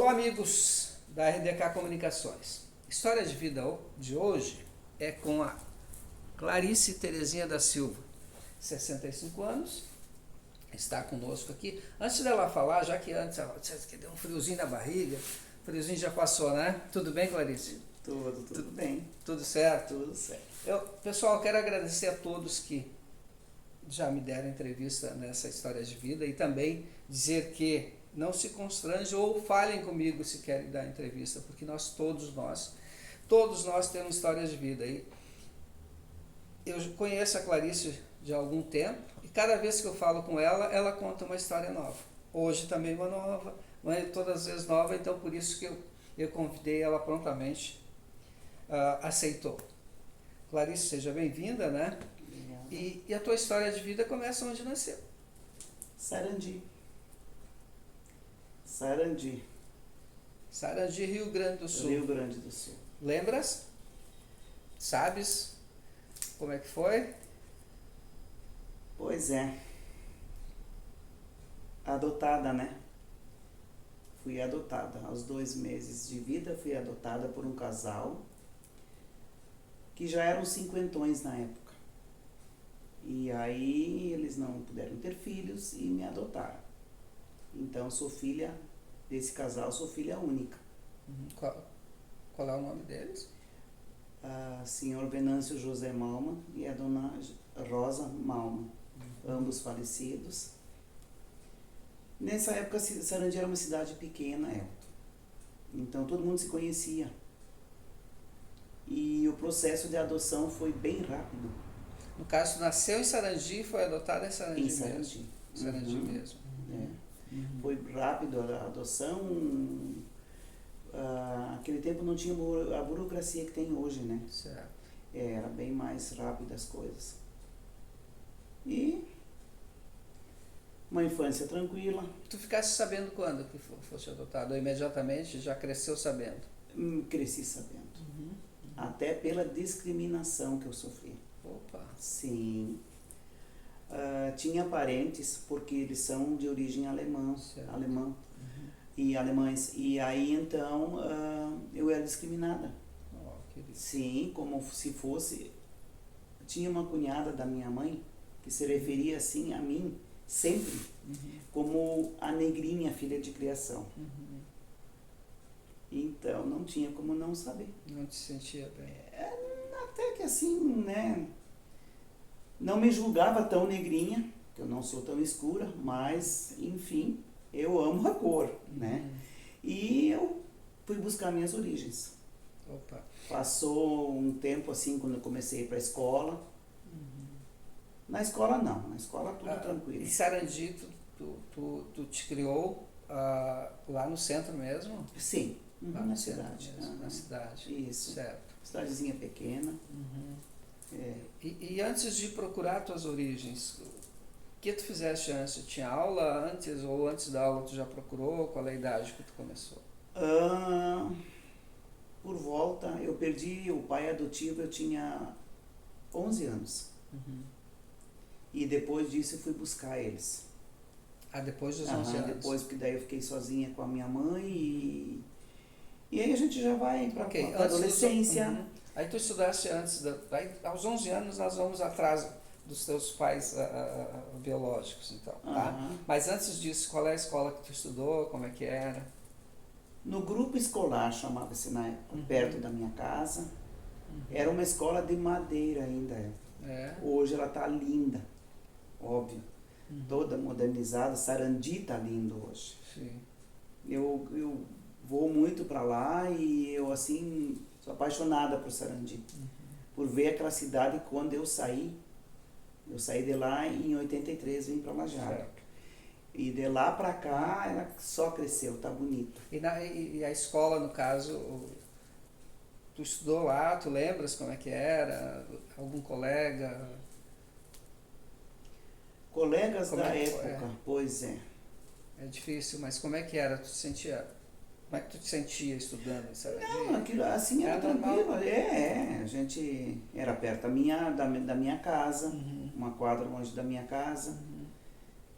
Alô, amigos da RDK Comunicações. História de vida de hoje é com a Clarice Terezinha da Silva, 65 anos, está conosco aqui. Antes dela falar, já que antes que deu um friozinho na barriga, o friozinho já passou, né? Tudo bem, Clarice? Tudo bem. Tudo certo? Tudo certo. Pessoal, quero agradecer a todos que já me deram entrevista nessa história de vida e também dizer que não se constranjam ou falem comigo se querem dar entrevista, porque todos nós temos histórias de vida. E eu conheço a Clarice de algum tempo e cada vez que eu falo com ela, ela conta uma história nova. Hoje também uma nova, mas todas as vezes nova, então por isso que eu convidei, ela prontamente aceitou. Clarice, seja bem-vinda, né? E a tua história de vida começa onde nasceu. Sarandi, Rio Grande do Sul. Rio Grande do Sul. Lembras? Sabes como é que foi? Pois é. Adotada, né? Fui adotada. Aos 2 meses de vida, fui adotada por um casal que já eram cinquentões na época. E aí eles não puderam ter filhos e me adotaram. Então sou filha desse casal, sou filha única. Qual é o nome deles? Senhor Venâncio José Malma e a dona Rosa Malma, ambos falecidos. Nessa época, Sarandi era uma cidade pequena, Elton. Então todo mundo se conhecia. E o processo de adoção foi bem rápido. No caso, nasceu em Sarandi e foi adotada em Sarandi mesmo. Sarandi. Sarandi mesmo. Foi rápido a adoção. Aquele tempo não tinha a burocracia que tem hoje, né? Certo. Era bem mais rápido as coisas. E uma infância tranquila. Tu ficaste sabendo quando que fosse adotado? Ou imediatamente já cresceu sabendo? Cresci sabendo. Até pela discriminação que eu sofri. Opa! Sim. Tinha parentes, porque eles são de origem alemã. E alemães. E aí, então, eu era discriminada. Sim, como se fosse... Tinha uma cunhada da minha mãe que se referia assim a mim, sempre, como a negrinha, filha de criação. Então, não tinha como não saber. Não te sentia bem? Até que assim, né? Não me julgava tão negrinha, que eu não sou tão escura, mas, enfim, eu amo a cor, né? E eu fui buscar minhas origens. Opa. Passou um tempo assim, quando eu comecei a ir para a escola. Na escola não, na escola tudo tranquilo. E Sarandi, tu te criou lá no centro mesmo? Sim, lá na cidade. cidade. Na cidade. Isso. Certo. Cidadezinha pequena. E antes de procurar tuas origens, o que tu fizeste antes? Tinha aula antes ou antes da aula tu já procurou? Qual é a idade que tu começou? Por volta, eu perdi o pai adotivo, eu tinha 11 anos. E depois disso eu fui buscar eles. Depois dos 11 anos? Depois, porque daí eu fiquei sozinha com a minha mãe e aí a gente já vai para a adolescência. Aí tu estudaste antes, aí, aos 11 anos nós vamos atrás dos teus pais biológicos, então, tá? Mas antes disso, qual é a escola que tu estudou, como é que era? No grupo escolar, chamava-se na época, perto da minha casa. Era uma escola de madeira ainda. Hoje ela tá linda, óbvio. Toda modernizada, Sarandi tá lindo hoje. Sim. Eu vou muito para lá e eu assim sou apaixonada por Sarandi, por ver aquela cidade. Quando eu saí de lá em 83, vim para Lajara. Certo. E de lá para cá ela só cresceu, tá bonito. E a escola, no caso, tu estudou lá, tu lembras como é que era? Algum colega? Colegas da época, pois é. É difícil, mas como é que era? Como é que tu te sentia estudando em Sarandi? Não, aquilo assim era tranquilo. A gente era perto da minha casa, uma quadra longe da minha casa.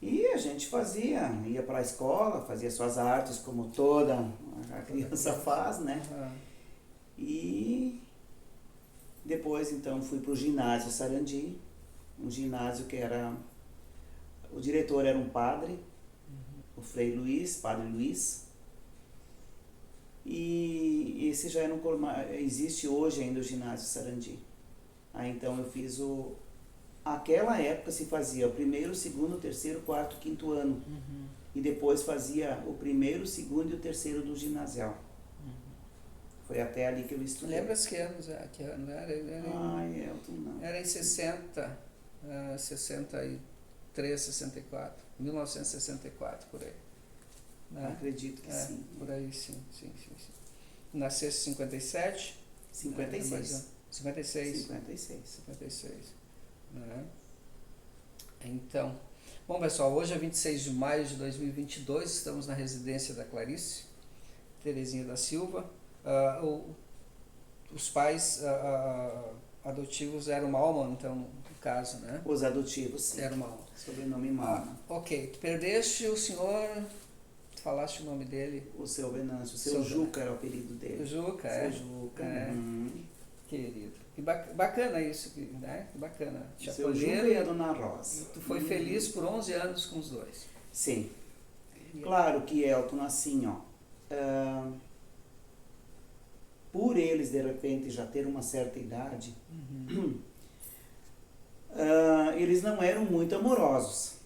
E a gente ia para a escola, fazia suas artes, como toda a criança faz, né? Aham. E depois, então, fui para o ginásio Sarandi, um ginásio que era... O diretor era um padre, o Frei Luiz, Padre Luiz. E esse já era existe hoje ainda o ginásio Sarandi. Aí então eu fiz aquela época se fazia o primeiro, segundo, terceiro, quarto, quinto ano. E depois fazia o primeiro, segundo e o terceiro do ginasial. Foi até ali que eu estudei. Lembra-se que anos? Que ano era? Ai, Elton, não. Era em 63, 64. 1964, por aí. Né? Acredito que sim. Por aí, sim. Nascesse em 57? 56. 56. 56. Né? Então, bom pessoal, hoje é 26 de maio de 2022, estamos na residência da Clarice, Terezinha da Silva. Os pais adotivos eram Malman, então, no caso, né? Os adotivos, sim. Eram Malman. Sobrenome Malman. Ok, perdeste o senhor, falaste o nome dele? O seu Venâncio, o seu Juca era o apelido dele. O Juca, Seu Juca. Querido. Que bacana isso, né? Que bacana. O seu Juca e a Dona Rosa. E tu foi feliz por 11 anos com os dois. Sim. Claro que Elton, assim, ó... por eles, de repente, já ter uma certa idade... eles não eram muito amorosos.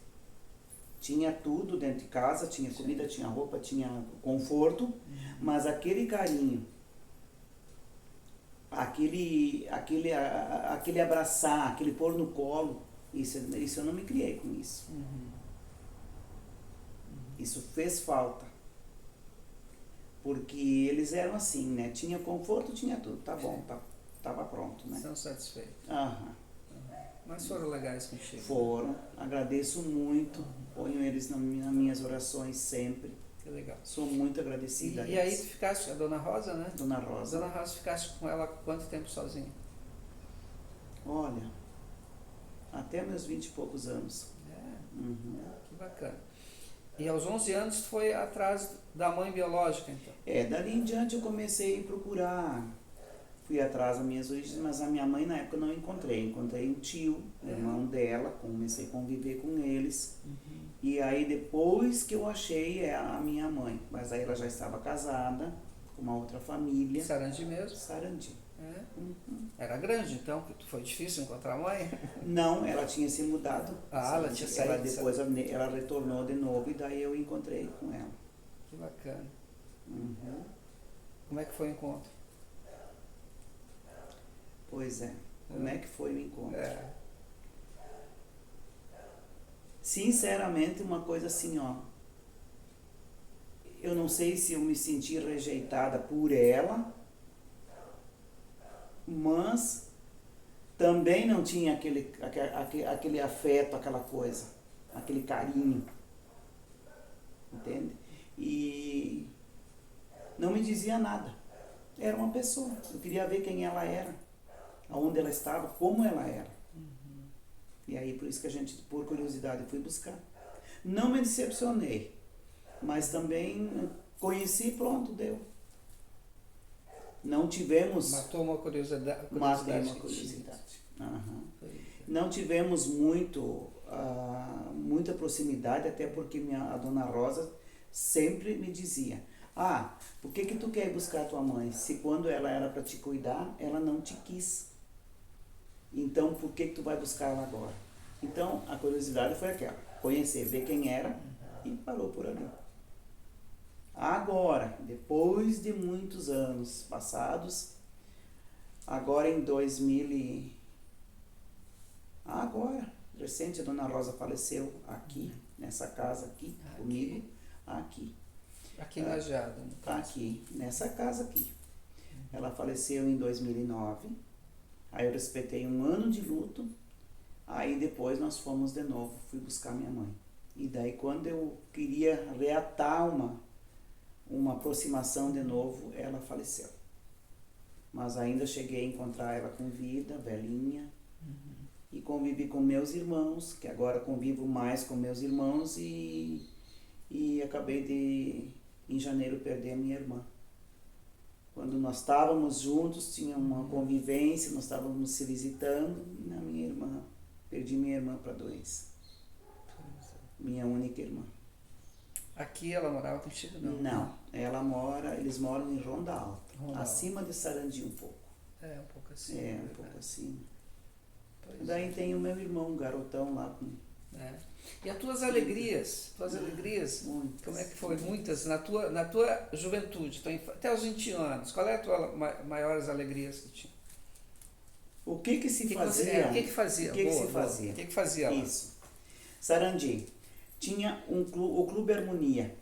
Tinha tudo dentro de casa, tinha comida, tinha roupa, tinha conforto, mas aquele carinho, aquele abraçar, aquele pôr no colo, isso eu não me criei com isso. Isso fez falta. Porque eles eram assim, né? Tinha conforto, tinha tudo. Tá bom, tava pronto, né? Estão satisfeitos. Mas foram legais contigo. Foram. Agradeço muito. Ponho eles nas minhas orações sempre. Que legal. Sou muito agradecida. E aí tu ficaste, a Dona Rosa, né? Dona Rosa. Dona Rosa, ficaste com ela quanto tempo sozinha? Olha, até meus 20 e poucos anos. Que bacana. E aos 11 anos tu foi atrás da mãe biológica, então? Dali em diante eu comecei a procurar. Fui atrás das minhas origens, mas a minha mãe na época eu não encontrei. Encontrei um tio, irmão dela, comecei a conviver com eles. E aí depois que eu achei a minha mãe. Mas aí ela já estava casada, com uma outra família. Sarandi mesmo? Sarandi. Era grande, então? Foi difícil encontrar a mãe? Não, ela tinha se mudado. Ela tinha saído. Depois ela retornou de novo e daí eu encontrei com ela. Que bacana. Como é que foi o encontro? Pois é. Como é que foi o encontro? Sinceramente, uma coisa assim, ó. Eu não sei se eu me senti rejeitada por ela, mas também não tinha aquele afeto, aquela coisa, aquele carinho. Entende? E não me dizia nada. Era uma pessoa. Eu queria ver quem ela era, aonde ela estava, como ela era. E aí por isso que a gente, por curiosidade, fui buscar. Não me decepcionei, mas também conheci, pronto, deu. Não tivemos... Matou uma curiosidade. Matei uma curiosidade. Não tivemos muita proximidade, até porque a Dona Rosa sempre me dizia: por que tu quer ir buscar tua mãe? Se quando ela era para te cuidar, ela não te quis. Então, por que tu vai buscar ela agora? Então, a curiosidade foi aquela. Conhecer, ver quem era e parou por ali. Agora, depois de muitos anos passados, agora em 2000 recente, a Dona Rosa faleceu aqui, nessa casa aqui, comigo, aqui. Aqui na Jada, no caso. Aqui, nessa casa aqui. Ela faleceu em 2009, aí eu respeitei um ano de luto, aí depois nós fomos de novo, fui buscar minha mãe. E daí quando eu queria reatar uma aproximação de novo, ela faleceu. Mas ainda cheguei a encontrar ela com vida, velhinha, e convivi com meus irmãos, que agora convivo mais com meus irmãos, e acabei de em janeiro perdi a minha irmã. Quando nós estávamos juntos, tinha uma convivência, nós estávamos se visitando, e a minha irmã, perdi minha irmã para a doença. Minha única irmã. Aqui ela morava contigo, não? Não, eles moram em Ronda Alta, acima de Sarandi um pouco. É, um pouco assim. É, um pouco acima. Daí tem o meu irmão, um garotão lá com... E as tuas alegrias? Muitas. Como é que foi? Muitas na tua juventude, até os 20 anos. Qual é a tua maiores alegrias que tinha? O que se fazia? O que fazia? O que fazia lá? Isso. Sarandi tinha o Clube Harmonia.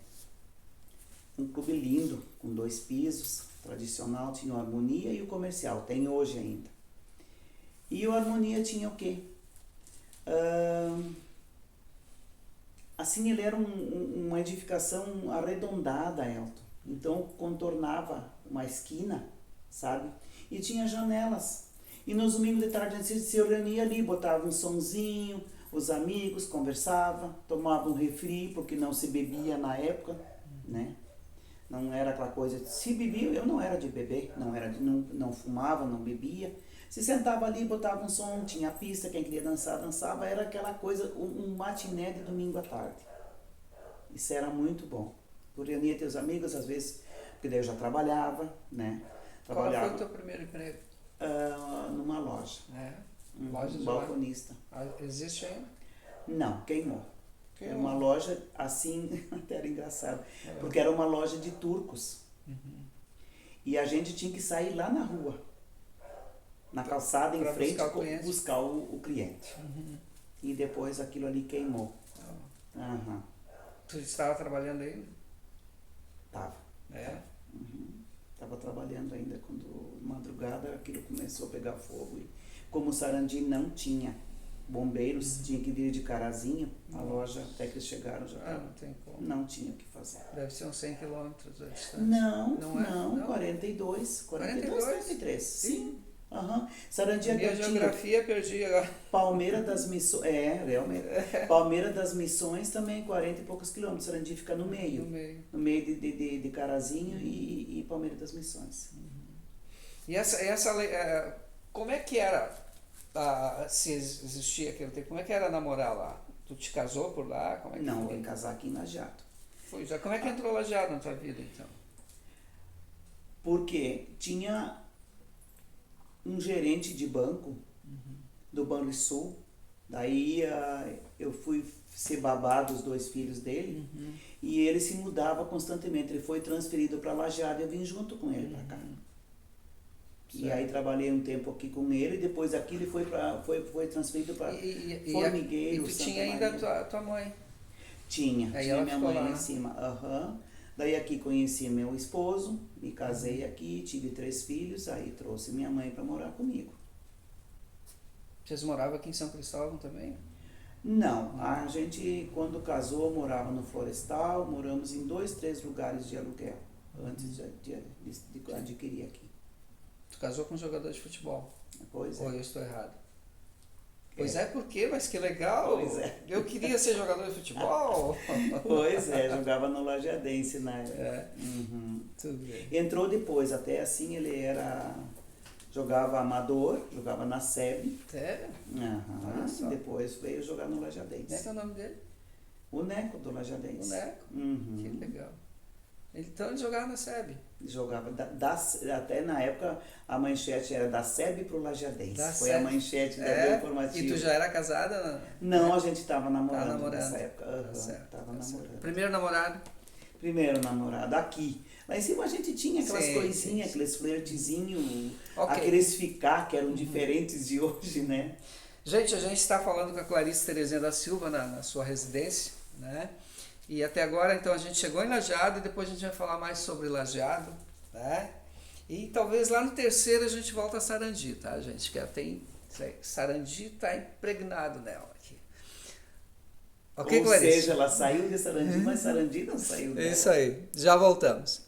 Um clube lindo, com 2 pisos, tradicional, tinha o Harmonia e o comercial, tem hoje ainda. E o Harmonia tinha o quê? Assim, ele era uma edificação arredondada, Elton. Então, contornava uma esquina, sabe? E tinha janelas. E nos domingos de tarde a gente se reunia ali, botava um sonzinho, os amigos conversavam, tomavam um refri, porque não se bebia na época, né? Não era aquela coisa, se bebia, eu não era de beber, não fumava, não bebia. Se sentava ali, botava um som, tinha pista, quem queria dançar, dançava, era aquela coisa, um matiné de domingo à tarde. Isso era muito bom. Por reunia teus amigos, às vezes, porque daí eu já trabalhava, né? Qual foi o teu primeiro emprego? Numa loja. Loja de balconista. Existe ainda? Não, queimou. Era uma loja assim, até era engraçado, porque era uma loja de turcos. E a gente tinha que sair lá na rua, na calçada em frente, buscar o cliente. E depois aquilo ali queimou. Tu estava trabalhando ainda? Tava. Estava trabalhando ainda quando, madrugada, aquilo começou a pegar fogo. E como o Sarandi não tinha bombeiros, tinha que vir de Carazinho, a loja, até que eles chegaram, já não tem como. Não tinha o que fazer. Deve ser uns 100 quilômetros a distância. Não, 42, 43, sim. Sarandi é pertinho. Minha geografia perdi agora. Palmeira das Missões, realmente. Palmeira das Missões também, 40 e poucos quilômetros. Sarandi fica no meio. No meio de Carazinho e Palmeira das Missões. E como é que era, se existia aquele tempo, como é que era namorar lá? Tu te casou por lá? Como é que não, foi? Vim casar aqui em Lajeado. Foi já. Como é que entrou Lajeado na tua vida, então? Porque tinha um gerente de banco do Banrisul, daí eu fui ser babá dos 2 filhos dele, e ele se mudava constantemente, ele foi transferido para Lajeado e eu vim junto com ele para cá. E aí trabalhei um tempo aqui com ele, depois aqui ele foi transferido para Formigueiro. E tu tinha ainda a tua mãe? Tinha minha mãe lá em cima. Daí aqui conheci meu esposo, me casei aqui, tive 3 filhos, aí trouxe minha mãe para morar comigo. Vocês moravam aqui em São Cristóvão também? Não, a gente quando casou morava no Florestal, moramos em 2, 3 lugares de aluguel, antes de adquirir aqui. Tu casou com um jogador de futebol? Pois é. Ou eu estou errado? Pois por quê? Mas que legal! Pois é. Eu queria ser jogador de futebol! Pois é, jogava no Lajadense na época. Tudo bem. Entrou depois, até assim ele jogava amador, jogava na SEB. Sério? Depois veio jogar no Lajadense. Como é que é o nome dele? O Neco do Lajadense. O Neco? Que legal. Então ele jogava na SEB? Jogava, até na época a manchete era da SEB pro Lajadense. Foi a manchete da informativa. E tu já era casada? Não, a gente estava namorando nessa época. Tava namorando. Primeiro namorado? Primeiro namorado, aqui. Lá em cima a gente tinha aquelas coisinhas, aqueles flertezinhos, aqueles ficar que eram diferentes de hoje, né? Gente, a gente está falando com a Clarice Terezinha da Silva na sua residência, né? E até agora, então, a gente chegou em Lajeado e depois a gente vai falar mais sobre Lajeado, né? E talvez lá no terceiro a gente volta a Sarandi, tá, gente? Que Sarandi está impregnado nela aqui. Ok, Clarice? Ou seja, ela saiu de Sarandi, mas Sarandi não saiu dela. Isso aí, já voltamos.